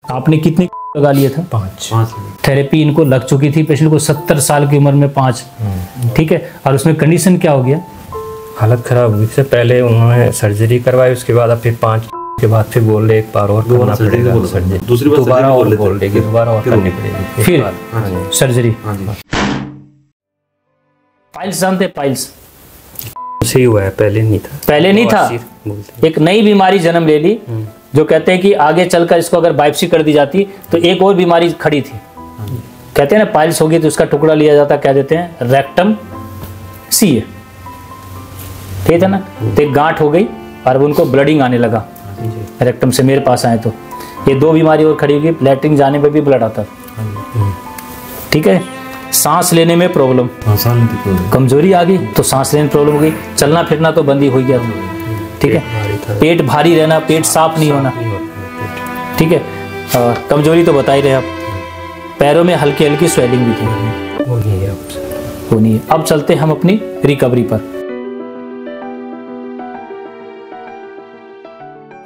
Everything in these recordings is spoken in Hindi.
आपने कितने लगा लिए था? 5 थेरेपी इनको लग चुकी थी, पेशेंट को 70 साल की उम्र में 5। ठीक है, और उसमें कंडीशन क्या हो गया? हालत खराब हुई। इससे पहले उन्होंने सर्जरी करवाई, उसके बाद फिर 5 के बाद फिर बोल रहे एक बार और करना पड़ेगा सर्जरी। दूसरी बार दोबारा और बोल रहे कि दोबारा और करनी पड़ेगी फिर सर्जरी। पाइल्स जानते हैं? पाइल्स उसे हुआ है, पहले नहीं था। पहले नहीं था, एक नई बीमारी जन्म ले ली जो कहते हैं कि आगे चलकर इसको अगर बायोप्सी कर दी जाती तो एक और बीमारी खड़ी थी। कहते हैं ना पाइल्स होगी तो उसका टुकड़ा लिया जाता, क्या देते हैं? रेक्टम सी। ठीक है ना, तो एक गांठ हो गई और अब उनको ब्लडिंग आने लगा रेक्टम से, मेरे पास आए तो ये 2 बीमारी और खड़ी होगी। लैट्रिन जाने पे भी ब्लड आता। ठीक है, सांस लेने में प्रॉब्लम, कमजोरी आ गई तो सांस लेने में प्रॉब्लम हो गई, चलना फिरना तो बंद ही हो गया। ठीक है, पेट भारी रहना, पेट साफ नहीं होना। ठीक है, कमजोरी तो बता ही रहे आप। पैरों में हल्की हल्की स्वेलिंग भी थी, वो नहीं है। अब चलते हम अपनी रिकवरी पर।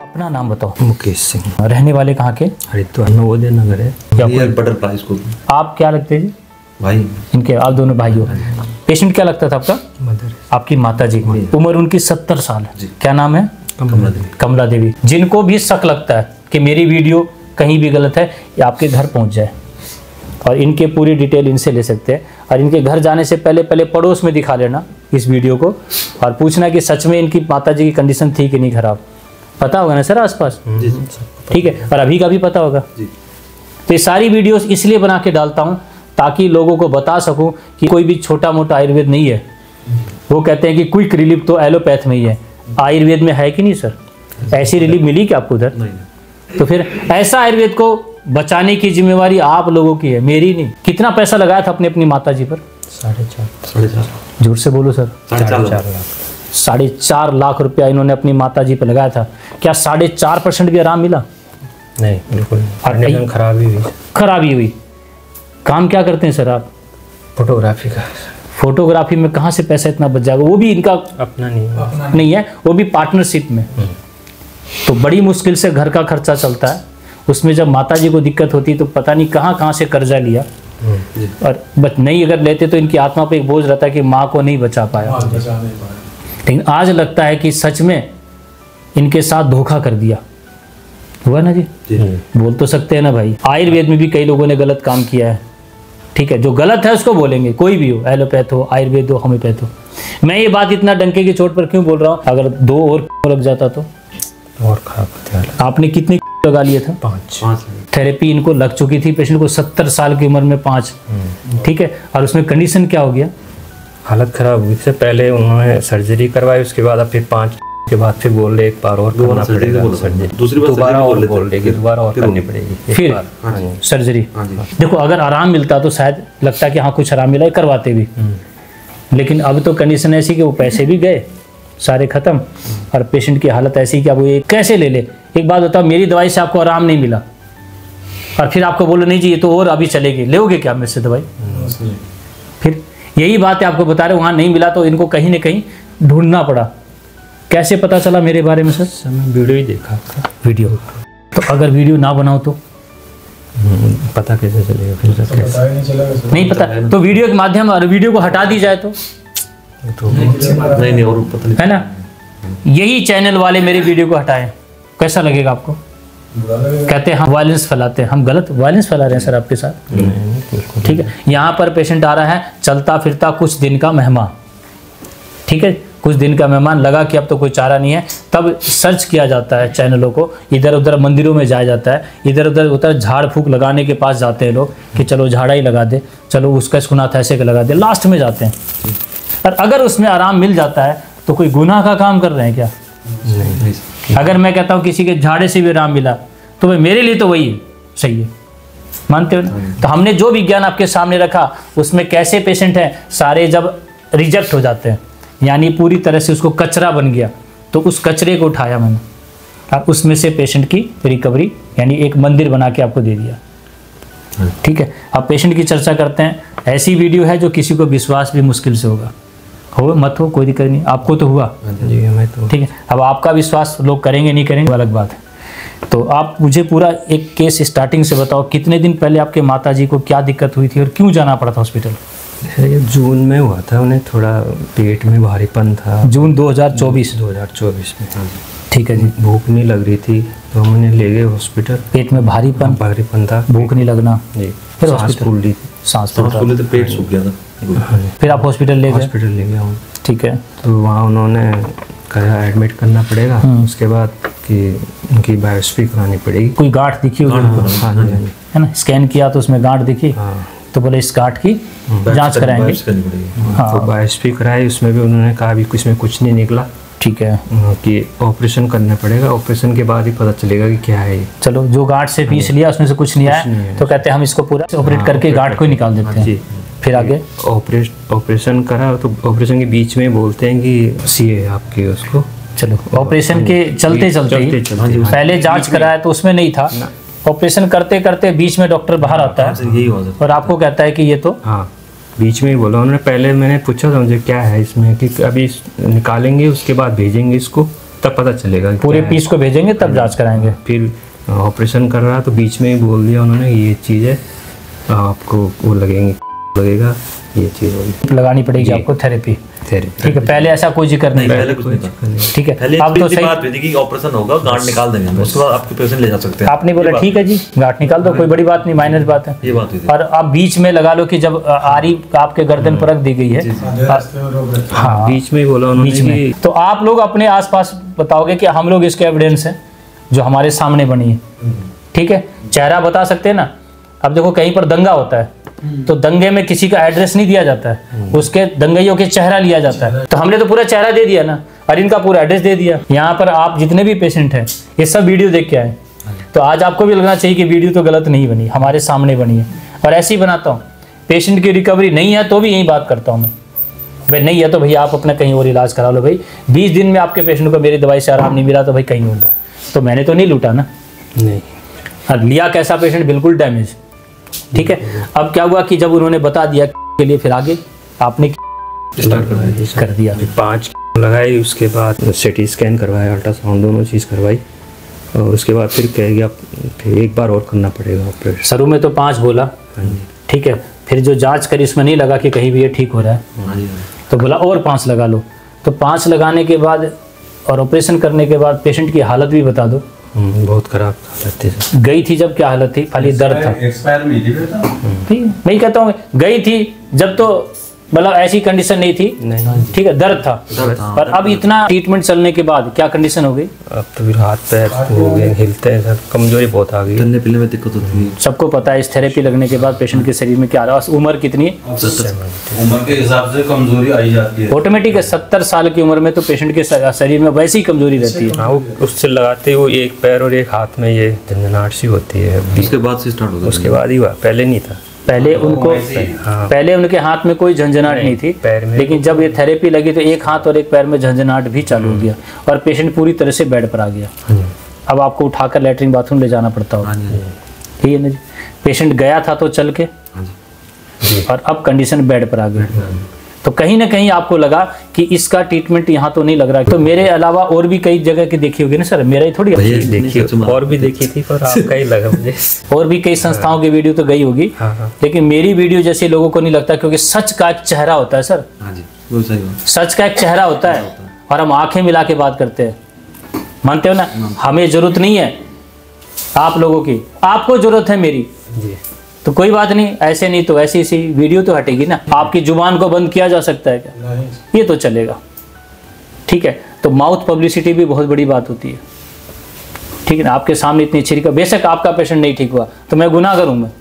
अपना नाम बताओ। मुकेश सिंह। रहने वाले कहाँ के? हरिद्वार नवोदय नगर है। आप क्या लगते हैं? भाई इनके, आप दोनों भाई हो। पेशेंट क्या लगता था आपका? मदर। आपकी माता जी। उम्र उनकी 70 साल है। क्या नाम है? कमला देवी। जिनको भी शक लगता है कि मेरी वीडियो कहीं भी गलत है, ये आपके घर पहुंच जाए और इनके पूरी डिटेल इनसे ले सकते हैं। और इनके घर जाने से पहले पड़ोस में दिखा लेना इस वीडियो को और पूछना कि सच में इनकी माता जी की कंडीशन थी कि नहीं खराब। पता होगा ना सर आसपास? ठीक है, और अभी का भी पता होगा। तो ये सारी वीडियोस इसलिए बना के डालता हूँ ताकि लोगों को बता सकूं कि कोई भी छोटा मोटा आयुर्वेद नहीं है। वो कहते हैं कि क्विक रिलीफ तो एलोपैथ में ही है, आयुर्वेद में है कि नहीं सर? ऐसी रिलीफ मिली क्या आपको उधर? तो फिर ऐसा आयुर्वेद को बचाने की जिम्मेवारी आप लोगों की है, मेरी नहीं। कितना पैसा लगाया था अपने अपनी माता जी पर? 4.5। जोर से बोलो सर। 4.5 लाख रुपया इन्होंने अपनी माता जी पर लगाया था। क्या 4.5% भी आराम मिला? नहीं, बिल्कुल खराबी हुई। काम क्या करते हैं सर आप? फोटोग्राफी का। फोटोग्राफी में कहाँ से पैसा इतना बच जाएगा? वो भी इनका अपना नहीं है, वो भी पार्टनरशिप में। तो बड़ी मुश्किल से घर का खर्चा चलता है। उसमें जब माता जी को दिक्कत होती तो पता नहीं कहाँ से कर्जा लिया, और नहीं अगर लेते तो इनकी आत्मा पे एक बोझ रहता है कि माँ को नहीं बचा पाया। लेकिन आज लगता है कि सच में इनके साथ धोखा कर दिया। हुआ ना जी? बोल तो सकते हैं ना भाई। आयुर्वेद में भी कई लोगों ने गलत काम किया है। ठीक है, जो गलत है उसको बोलेंगे, कोई भी हो, एलोपैथ हो, आयुर्वेद हो, होम्योपैथ हो। मैं ये बात इतना डंके की चोट पर क्यों बोल रहा हूँ? अगर 2 और लग जाता तो और खराब। आपने कितने लगा लिए था? 5 थेरेपी इनको लग चुकी थी, पेशेंट को 70 साल की उम्र में 5। ठीक है, और उसमें कंडीशन क्या हो गया? हालत खराब हुई। इससे पहले उन्होंने सर्जरी करवाई, उसके बाद फिर 5 के बाद फिर बोल रहे एक बार और करना पड़ेगा सर्जरी। दूसरी बार दोबारा और बोल रहे कि दोबारा और करनी पड़ेगी फिर सर्जरी। देखो, अगर आराम मिलता तो शायद लगता कि हाँ कुछ आराम मिला, करवाते भी। लेकिन अब तो कंडीशन ऐसी कि वो पैसे भी गए सारे खत्म, और पेशेंट की हालत ऐसी कि अब वो ये कैसे ले ले। एक बात बताओ, मेरी दवाई से आपको आराम नहीं मिला और फिर आपको बोलो नहीं जी ये तो और अभी चलेगी, लोगे क्या मेरे से दवाई? फिर यही बात है, आपको बता रहे वहाँ नहीं मिला तो इनको कहीं ना कहीं ढूंढना पड़ा। कैसे पता चला मेरे बारे में सर? वीडियो ही देखा। वीडियो तो अगर वीडियो ना बनाओ तो पता कैसे चलेगा? फिर नहीं पता तो वीडियो के माध्यम, और वीडियो को हटा दी जाए तो नहीं और पता नहीं, है ना? यही चैनल वाले मेरे वीडियो को हटाएं, कैसा लगेगा आपको? कहते हैं हम वायलेंस फैलाते हैं। हम गलत वायलेंस फैला रहे हैं सर आपके साथ। ठीक है, यहाँ पर पेशेंट आ रहा है चलता फिरता कुछ दिन का मेहमान। ठीक है, कुछ दिन का मेहमान, लगा कि अब तो कोई चारा नहीं है, तब सर्च किया जाता है चैनलों को, इधर उधर मंदिरों में जाया जाता है, इधर उधर झाड़ फूक लगाने के पास जाते हैं लोग कि चलो झाड़ा ही लगा दे, चलो उसका सुना था ऐसे का लगा दे, लास्ट में जाते हैं। और अगर उसमें आराम मिल जाता है तो कोई गुनाह का काम कर रहे हैं क्या? नहीं। अगर मैं कहता हूँ किसी के झाड़े से भी आराम मिला तो भाई मेरे लिए तो वही सही है, मानते हो ना? तो हमने जो विज्ञान आपके सामने रखा उसमें कैसे पेशेंट हैं सारे जब रिजेक्ट हो जाते हैं, यानी पूरी तरह से उसको कचरा बन गया, तो उस कचरे को उठाया मैंने और उसमें से पेशेंट की रिकवरी यानी एक मंदिर बना के आपको दे दिया। ठीक है, अब पेशेंट की चर्चा करते हैं। ऐसी वीडियो है जो किसी को विश्वास भी मुश्किल से होगा, हो मत हो कोई दिक्कत नहीं, आपको तो हुआ। जी मैं तो ठीक है, अब आपका विश्वास लोग करेंगे नहीं करेंगे अलग बात है। तो आप मुझे पूरा एक केस स्टार्टिंग से बताओ, कितने दिन पहले आपके माताजी को क्या दिक्कत हुई थी और क्यों जाना पड़ा था हॉस्पिटल? ये जून में हुआ था, उन्हें थोड़ा पेट में भारीपन था। जून 2024 में। ठीक है जी। भूख नहीं लग रही थी तो हम उन्हें ले गए हॉस्पिटल। पेट में भारीपन था, भूख नहीं लगना जी, फिर सांस फूल रही थी, सांस फूल तो पेट सूख गया था। फिर आप हॉस्पिटल ले गए हम। ठीक है। तो वहाँ उन्होंने कहा एडमिट करना पड़ेगा, उसके बाद कि उनकी बायोप्सी करानी पड़ेगी। कोई गांठ दिखी होगी? हाँ है ना, स्कैन किया तो उसमें गांठ दिखी, तो बोले इस गांठ की जांच कराएंगे। तो बायोप्सी कराई, उसमें भी उन्होंने कहा भी इसमें कुछ नहीं निकला। ठीक है कि ऑपरेशन करना पड़ेगा, ऑपरेशन के बाद ही पता चलेगा कि क्या है। चलो, जो गांठ से पीस लिया उसमें से कुछ नहीं आया तो कहते हैं हम इसको पूरा ऑपरेट करके गांठ को निकाल देते हैं। फिर आगे ऑपरेशन करा तो ऑपरेशन के बीच में बोलते हैं कि सीए आपके उसको। चलो, ऑपरेशन के चलते पहले जांच कराया तो उसमें नहीं था, ऑपरेशन करते करते बीच में डॉक्टर बाहर आता है और आपको कहता है कि ये तो बीच में ही बोला उन्होंने। पहले मैंने पूछा था मुझे क्या है इसमें, कि अभी निकालेंगे उसके बाद भेजेंगे इसको, तब पता चलेगा। पूरे पीस को भेजेंगे तब जांच कराएंगे। फिर ऑपरेशन कर रहा तो बीच में ही बोल दिया उन्होंने ये चीज़ है, आपको वो लगेगा, ये चीज़ होगी, लगानी पड़ेगी आपको थेरेपी। ठीक है, पहले ऐसा कोई जिक्र नहीं, पहले कुछ नहीं था। ठीक है, अब तो सही बात हुई थी कि ऑपरेशन होगा, गांठ निकाल देंगे, उसके बाद आपके पेशेंट ले जा सकते हैं। आपने बोला ठीक है जी, गांठ निकाल दो, कोई बड़ी बात नहीं, माइनर बात है, ये बात हुई थी। और आप बीच में लगा लो कि जब आरी आपके गर्दन पर रख दी गई है, हाँ बीच में ही बोला उन्होंने बीच में। तो आप लोग अपने आसपास बताओगे कि हम लोग इसके एविडेंस है जो हमारे सामने बनी है। ठीक है, चेहरा बता सकते हैं ना। अब देखो, कहीं पर दंगा होता है तो दंगे में किसी का एड्रेस नहीं दिया जाता है, उसके दंगइयों के चेहरा लिया जाता है। तो हमने तो पूरा चेहरा दे दिया ना, और इनका पूरा एड्रेस दे दिया। यहाँ पर आप जितने भी पेशेंट हैं ये सब वीडियो देख के आए, तो आज आपको भी लगना चाहिए कि वीडियो तो गलत नहीं बनी, हमारे सामने बनी है। और ऐसे ही बनाता हूँ, पेशेंट की रिकवरी नहीं है तो भी यही बात करता हूँ मैं, भाई नहीं है तो भैया आप अपना कहीं और इलाज करा लो। भाई 20 दिन में आपके पेशेंट को मेरी दवाई से आराम नहीं मिला तो भाई कहीं और जाओ। तो मैंने तो नहीं लूटा ना, नहीं। और लिया कैसा पेशेंट, बिल्कुल डैमेज। ठीक है, अब क्या हुआ कि जब उन्होंने बता दिया के लिए, फिर आगे आपने कर दिया। 5 लगाई, उसके बाद सीटी स्कैन करवाया, अल्ट्रासाउंड, दोनों चीज़ करवाई, और उसके बाद फिर कह गया फिर एक बार और करना पड़ेगा ऑपरेशन। शुरू में तो 5 बोला, ठीक है, फिर जो जांच करी उसमें नहीं लगा कि कहीं भी ये ठीक हो रहा है, तो बोला और 5 लगा लो। तो 5 लगाने के बाद और ऑपरेशन करने के बाद पेशेंट की हालत भी बता दो। बहुत खराब हालत थी। गई थी जब क्या हालत थी, खाली दर्द था। एक्सपायर नहीं थी बेटा, ठीक, मैं कहता हूँ गई थी जब तो मतलब ऐसी कंडीशन नहीं थी, ठीक है, दर्द था। पर अब इतना ट्रीटमेंट चलने के बाद क्या कंडीशन हो गई? अब तो फिर हाथ पैर हो गए, हिलते हैं, कमजोरी बहुत आ गई, चलने फिरने में दिक्कत होती है। सबको पता है इस थेरेपी लगने के बाद पेशेंट के शरीर में क्या आ रहा है। उम्र कितनी है? उम्र के हिसाब से कमजोरी आई जाती है ऑटोमेटिक है। 70 साल की उम्र में तो पेशेंट के शरीर में वैसी ही कमजोरी रहती है। हाँ, उससे लगाते वो एक पैर और एक हाथ में ये झंझनाहट सी होती है, उसके बाद से स्टार्ट होगा। उसके बाद ही हुआ, पहले नहीं था। पहले उनको पहले उनके हाथ में कोई झंझनाहट नहीं थी, पैर में, लेकिन जब ये थेरेपी लगी तो एक हाथ और एक पैर में झंझनाहट भी चालू हो गया और पेशेंट पूरी तरह से बेड पर आ गया। अब आपको उठाकर लैट्रिन बाथरूम ले जाना पड़ता होगा, ठीक है ना जी। पेशेंट गया था तो चल के, और अब कंडीशन बेड पर आ गई। तो कहीं ना कहीं आपको लगा कि इसका ट्रीटमेंट यहाँ तो नहीं लग रहा है। तो मेरे अलावा और भी कई जगह की देखी होगी ना सर, मेरा ही थोड़ी देखी, और भी देखी थी, पर आपका ही लगा मुझे। और भी कई संस्थाओं की वीडियो तो गई होगी, लेकिन मेरी वीडियो जैसे लोगों को नहीं लगता, क्योंकि सच का एक चेहरा होता है सर। सच का एक चेहरा होता है और हम आंखें मिला के बात करते हैं, मानते हो ना। हमें जरूरत नहीं है आप लोगों की, आपको जरूरत है मेरी, तो कोई बात नहीं, ऐसे नहीं तो ऐसी सी वीडियो तो हटेगी ना। आपकी जुबान को बंद किया जा सकता है क्या? ये तो चलेगा, ठीक है। तो माउथ पब्लिसिटी भी बहुत बड़ी बात होती है, ठीक है ना। आपके सामने इतनी अच्छी, बेशक आपका पेशेंट नहीं ठीक हुआ तो मैं गुनाह करूं? मैं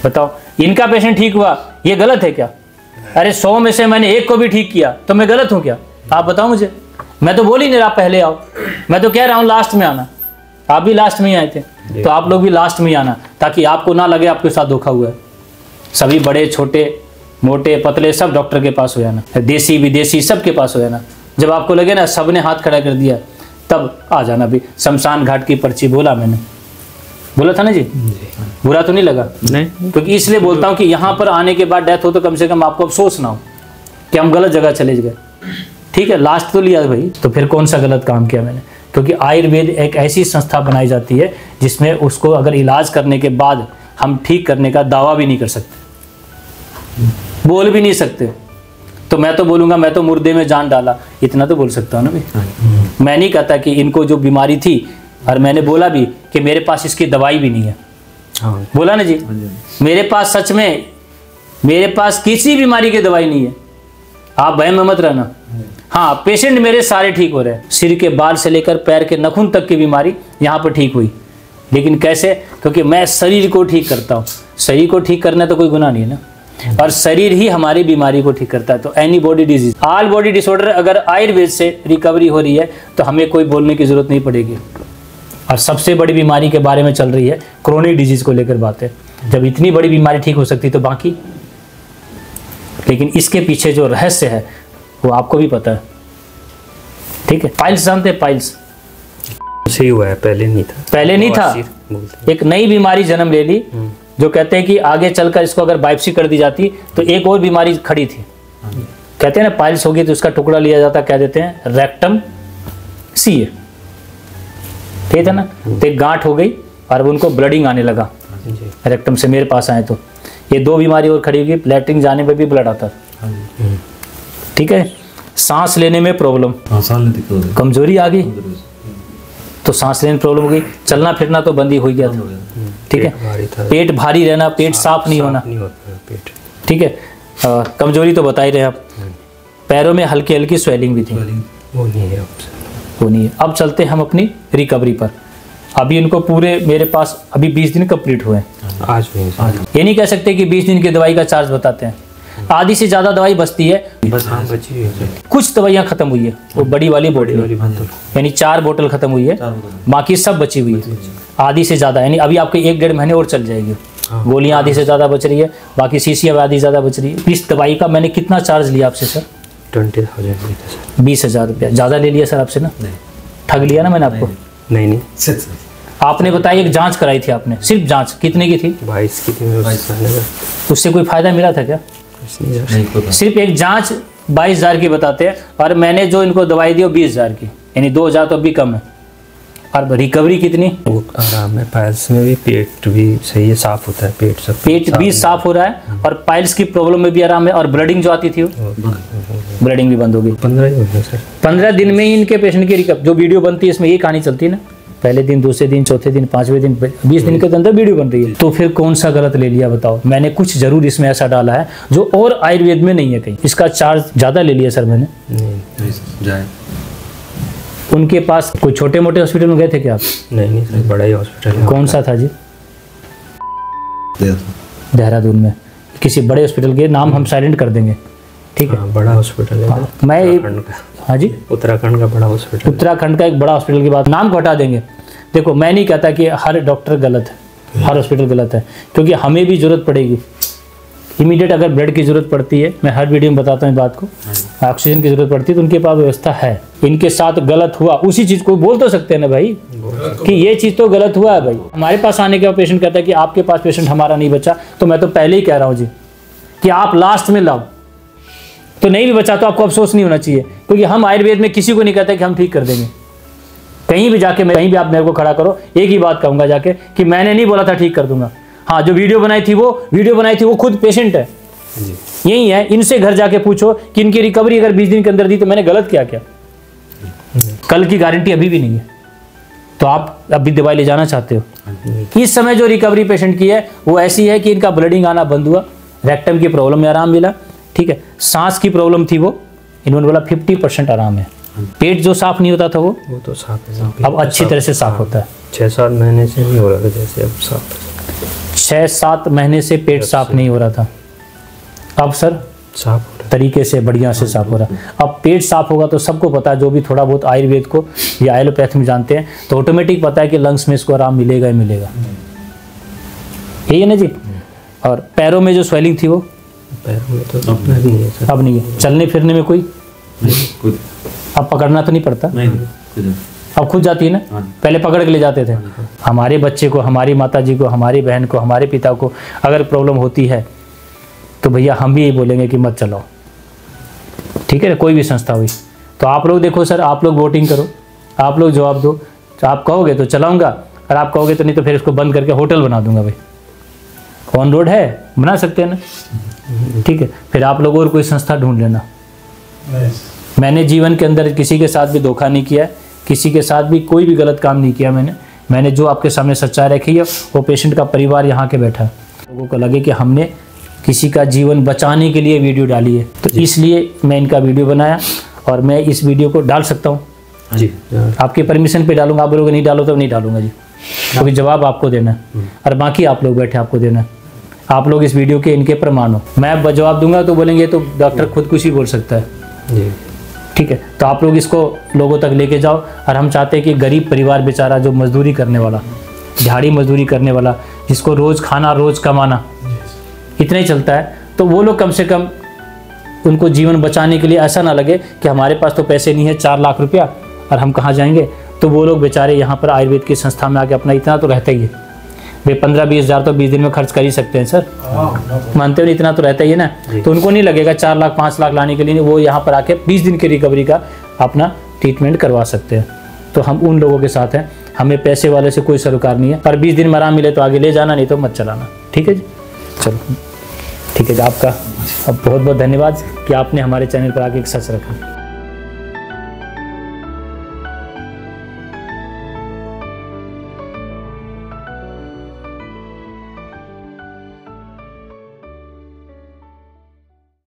बताओ, इनका पेशेंट ठीक हुआ, ये गलत है क्या? अरे 100 में से मैंने 1 को भी ठीक किया तो मैं गलत हूं क्या? आप बताओ मुझे। मैं तो बोल ही नहीं रहा पहले आओ, मैं तो कह रहा हूं लास्ट में आना। आप भी लास्ट में ही आए थे, तो आप लोग भी लास्ट में ही आना, ताकि आपको ना लगे आपके साथ धोखा हुआ है। सभी बड़े छोटे मोटे पतले सब डॉक्टर के पास हो जाना, देसी विदेशी सब के पास हो जाना। जब आपको लगे ना सब ने हाथ खड़ा कर दिया, तब आ जाना। भी शमशान घाट की पर्ची बोला मैंने, बोला था ना जी? बुरा तो नहीं लगा? नहीं, क्योंकि इसलिए बोलता हूँ कि यहाँ पर आने के बाद डेथ हो तो कम से कम आपको अफसोस ना हो कि हम गलत जगह चले गए। ठीक है, लास्ट तो लिया भाई, तो फिर कौन सा गलत काम किया मैंने? क्योंकि आयुर्वेद एक ऐसी संस्था बनाई जाती है जिसमें उसको अगर इलाज करने के बाद हम ठीक करने का दावा भी नहीं कर सकते, बोल भी नहीं सकते। तो मैं तो बोलूँगा मैं तो मुर्दे में जान डाला, इतना तो बोल सकता हूँ ना भाई। मैं नहीं कहता कि इनको जो बीमारी थी, और मैंने बोला भी कि मेरे पास इसकी दवाई भी नहीं है। बोला ना जी, मेरे पास सच में मेरे पास किसी बीमारी की दवाई नहीं है, आप भय में मत रहना। हाँ, पेशेंट मेरे सारे ठीक हो रहे हैं, सिर के बाल से लेकर पैर के नखून तक की बीमारी यहाँ पर ठीक हुई। लेकिन कैसे? क्योंकि मैं शरीर को ठीक करता हूँ। शरीर को ठीक करना तो कोई गुनाह नहीं है ना, और शरीर ही हमारी बीमारी को ठीक करता है। तो any body disease, all body disorder अगर आयुर्वेद से रिकवरी हो रही है तो हमें कोई बोलने की जरूरत नहीं पड़ेगी। और सबसे बड़ी बीमारी के बारे में चल रही है, क्रोनिक डिजीज को लेकर बात है। जब इतनी बड़ी बीमारी ठीक हो सकती तो बाकी, लेकिन इसके पीछे जो रहस्य है वो आपको भी पता है, ठीक है। पाइल्स जानते हैं? पाइल्स सही हुआ है, पहले नहीं था। पहले नहीं था, एक नई बीमारी जन्म ले ली, जो कहते हैं कि आगे चलकर इसको अगर बायोप्सी कर दी जाती तो एक और बीमारी खड़ी थी। कहते हैं ना पाइल्स होगी तो उसका टुकड़ा लिया जाता, कह देते हैं रेक्टम सी, ठीक है ना। तो एक गांठ हो गई और उनको ब्लडिंग आने लगा रेक्टम से, मेरे पास आए तो ये दो बीमारी और खड़ी होगी, लैट्रिन जाने में भी ब्लड आता, ठीक है। सांस लेने में प्रॉब्लम, कमजोरी आ गई तो सांस लेने में प्रॉब्लम हो गई, चलना फिरना तो बंद ही हो गया था, ठीक है। पेट भारी रहना, पेट साफ नहीं होना, ठीक है। कमजोरी तो बता ही रहे आप। पैरों में हल्की हल्की स्वेलिंग भी थी, वो नहीं है। अब चलते हैं हम अपनी रिकवरी पर। अभी इनको पूरे मेरे पास अभी 20 दिन कंप्लीट हुए हैं। आज ये नहीं कह सकते कि 20 दिन की दवाई का चार्ज बताते हैं, आधी से ज्यादा दवाई बचती है, बस हाँ बची है। कुछ दवाइयाँ खत्म हुई है, वो बड़ी वाली बोतल यानी 4 बोतल खत्म हुई है, बाकी सब बची हुई है आधी से ज्यादा, यानी अभी आपके 1-1.5 महीने और चल जाएगी। गोलियां आधी से ज्यादा बच रही है, बाकी शीशियां आधी ज्यादा बच रही है। इस दवाई का मैंने कितना चार्ज लिया आपसे सर? 20,000 रुपया। ज्यादा ले लिया सर आपसे ना? ठग लिया ना मैंने आपको? नहीं। आपने बताया एक जांच कराई थी आपने, सिर्फ जांच कितने की थी? 22 की थी। उससे कोई फायदा मिला था क्या? सिर्फ एक जांच 22,000 की बताते हैं, और मैंने जो इनको दवाई दी वो 20,000 की, यानी 2,000 तो अभी कम है। और रिकवरी कितनी? आराम है। पाइल्स में भी पेट भी सही है, साफ होता है पेट, सब पेट भी साफ हो रहा है, और पाइल्स की प्रॉब्लम में भी आराम है, और ब्लडिंग जो आती थी वो ब्लडिंग भी बंद हो गई। 15 दिन में ही इनके पेशेंट की रिकवरी। जो वीडियो बनती है इसमें ये कहानी चलती है ना, पहले दिन, दूसरे दिन, चौथे दिन, 5वें दिन, 20 दिन के अंदर वीडियो बन रही है। तो फिर कौन सा गलत ले लिया बताओ? मैंने कुछ जरूर इसमें ऐसा डाला है जो और आयुर्वेद में नहीं है कहीं। इसका चार्ज ज्यादा ले लिया सर मैंने? नहीं। उनके पास कोई छोटे मोटे हॉस्पिटल में गए थे क्या आप? नहीं सर, बड़ा ही हॉस्पिटल है। कौन सा था जी? देहरादून में किसी बड़े हॉस्पिटल के नाम हम साइलेंट कर देंगे, ठीक है। बड़ा हॉस्पिटल है। मैं हाँ जी, उत्तराखंड का बड़ा हॉस्पिटल, उत्तराखंड का एक बड़ा हॉस्पिटल की बात, नाम को हटा देंगे। देखो मैं नहीं कहता कि हर डॉक्टर गलत है, हर हॉस्पिटल गलत है, क्योंकि हमें भी जरूरत पड़ेगी इमीडिएट। अगर ब्लड की जरूरत पड़ती है, मैं हर वीडियो में बताता हूँ बात को, ऑक्सीजन की जरूरत पड़ती है तो उनके पास व्यवस्था है। इनके साथ गलत हुआ, उसी चीज को बोल तो सकते हैं ना भाई कि ये चीज तो गलत हुआ है भाई। हमारे पास आने के बाद पेशेंट कहता है कि आपके पास पेशेंट हमारा नहीं बचा, तो मैं तो पहले ही कह रहा हूँ जी कि आप लास्ट में लाओ, तो नहीं भी बचा तो आपको अफसोस नहीं होना चाहिए, क्योंकि हम आयुर्वेद में किसी को नहीं कहते कि हम ठीक कर देंगे। कहीं भी जाके, मैं कहीं भी आप मेरे को खड़ा करो, एक ही बात कहूंगा जाके कि मैंने नहीं बोला था ठीक कर दूंगा। हाँ, जो वीडियो बनाई थी वो खुद पेशेंट है, यही है। इनसे घर जाके पूछो कि इनकी रिकवरी अगर 20 दिन के अंदर दी तो मैंने गलत किया क्या? कल की गारंटी अभी भी नहीं है, तो आप अभी दवाई ले जाना चाहते हो। इस समय जो रिकवरी पेशेंट की है वो ऐसी है कि इनका ब्लडिंग आना बंद हुआ, रेक्टम की प्रॉब्लम में आराम मिला, ठीक है। सांस की प्रॉब्लम थी वो, इन्होंने बोला 50% आराम है। पेट जो साफ नहीं होता था वो तो साफ है, अब अच्छी तरह से साफ होता है। 6-7 महीने से नहीं हो रहा था, जैसे अब साफ। 6-7 महीने से पेट साफ नहीं हो रहा था, अब सर साफ हो रहा है, तरीके से बढ़िया से साफ हो रहा है। अब पेट साफ होगा तो सबको पता है, जो भी थोड़ा बहुत आयुर्वेद को या एलोपैथी में जानते हैं, तो ऑटोमेटिक पता है कि लंग्स में इसको आराम मिलेगा ही मिलेगा, यही है ना जी। और पैरों में जो स्वेलिंग थी वो पैरों में तो अब नहीं है सर। अब नहीं है। चलने फिरने में कोई अब पकड़ना तो नहीं पड़ता, अब खुद जाती है ना, पहले पकड़ के ले जाते थे। हमारे बच्चे को, हमारी माता जी को, हमारी बहन को, हमारे पिता को अगर प्रॉब्लम होती है तो भैया हम भी यही बोलेंगे कि मत चलाओ, ठीक है ना, कोई भी संस्था हुई। तो आप लोग देखो सर, आप लोग वोटिंग करो आप लोग जवाब दो। तो आप कहोगे तो चलाऊंगा, और आप कहोगे तो नहीं तो फिर इसको बंद करके होटल बना दूंगा भाई। ऑन रोड है, बना सकते हैं ना, ठीक है। फिर आप लोग और कोई संस्था ढूंढ लेना। मैंने जीवन के अंदर किसी के साथ भी धोखा नहीं किया, किसी के साथ भी कोई भी गलत काम नहीं किया मैंने जो आपके सामने सच्चाई रखी है, वो पेशेंट का परिवार यहाँ के बैठा है। लोगों को लगे कि हमने किसी का जीवन बचाने के लिए वीडियो डाली है, तो इसलिए मैं इनका वीडियो बनाया, और मैं इस वीडियो को डाल सकता हूँ जी, आपके परमिशन पे डालूंगा। आप बोलोगे नहीं डालो तो नहीं डालूंगा जी, क्योंकि जवाब आपको देना है, और बाकी आप लोग बैठे आपको देना है। आप लोग इस वीडियो के इनके प्रमाण हो। मैं जवाब दूंगा तो बोलेंगे तो डॉक्टर खुद कुछ ही बोल सकता है जी, ठीक है। तो आप लोग इसको लोगों तक लेके जाओ, और हम चाहते हैं कि गरीब परिवार बेचारा जो मजदूरी करने वाला, दिहाड़ी मजदूरी करने वाला, जिसको रोज़ खाना रोज़ कमाना इतना ही चलता है, तो वो लोग कम से कम उनको जीवन बचाने के लिए ऐसा ना लगे कि हमारे पास तो पैसे नहीं है 4 लाख रुपया और हम कहाँ जाएंगे, तो वो लोग बेचारे यहाँ पर आयुर्वेद की संस्था में आके अपना इतना तो रहता ही है वे 15-20 हज़ार तो 20 दिन में खर्च कर ही सकते हैं सर, मानते हो नहीं, इतना तो रहता ही है ना। तो उनको नहीं लगेगा 4 लाख 5 लाख लाने के लिए, वो यहाँ पर आके 20 दिन की रिकवरी का अपना ट्रीटमेंट करवा सकते हैं। तो हम उन लोगों के साथ हैं, हमें पैसे वाले से कोई सरोकार नहीं है, पर 20 दिन में आराम मिले तो आगे ले जाना, नहीं तो मत चलाना, ठीक है जी। चलो ठीक है जी, आपका अब बहुत बहुत धन्यवाद कि आपने हमारे चैनल पर आके एक सच रखा।